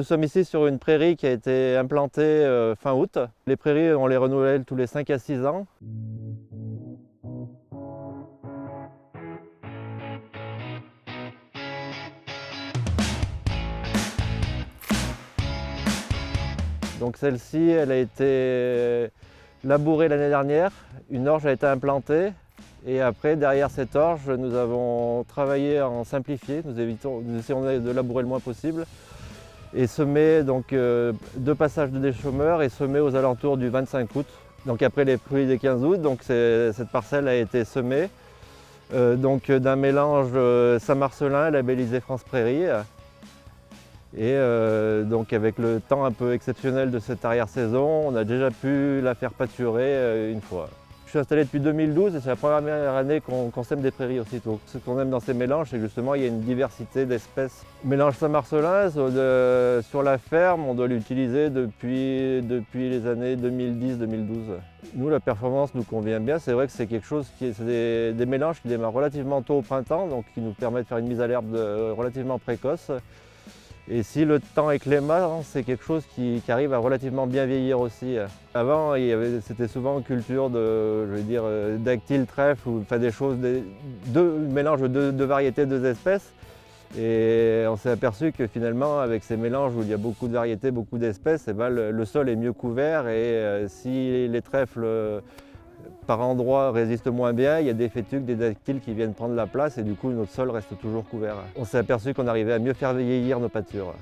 Nous sommes ici sur une prairie qui a été implantée fin août. Les prairies, on les renouvelle tous les 5 à 6 ans. Donc celle-ci, elle a été labourée l'année dernière. Une orge a été implantée. Et après, derrière cette orge, nous avons travaillé en simplifié. Nous essayons de labourer le moins possible. Et semer donc 2 passages de déchômeurs et semer aux alentours du 25 août. Donc après les pluies des 15 août, donc cette parcelle a été semée d'un mélange Saint-Marcelin labellisé France Prairie. Et donc avec le temps un peu exceptionnel de cette arrière-saison, on a déjà pu la faire pâturer une fois. Je suis installé depuis 2012 et c'est la première année qu'on sème des prairies aussitôt. Ce qu'on aime dans ces mélanges, c'est que justement il y a une diversité d'espèces. Mélange Saint-Marcelin, sur la ferme, on doit l'utiliser depuis les années 2010-2012. Nous, la performance nous convient bien. C'est vrai que c'est quelque chose c'est des mélanges qui démarrent relativement tôt au printemps, donc qui nous permettent de faire une mise à l'herbe relativement précoce. Et si le temps est clément, c'est quelque chose qui arrive à relativement bien vieillir aussi. Avant, c'était souvent une culture dactyle, trèfle, enfin des choses, mélange de deux variétés, deux espèces. Et on s'est aperçu que finalement, avec ces mélanges où il y a beaucoup de variétés, beaucoup d'espèces, eh ben, le sol est mieux couvert et si les trèfles par endroits résistent moins bien, il y a des fétuques, des dactyles qui viennent prendre la place et du coup notre sol reste toujours couvert. On s'est aperçu qu'on arrivait à mieux faire vieillir nos pâtures.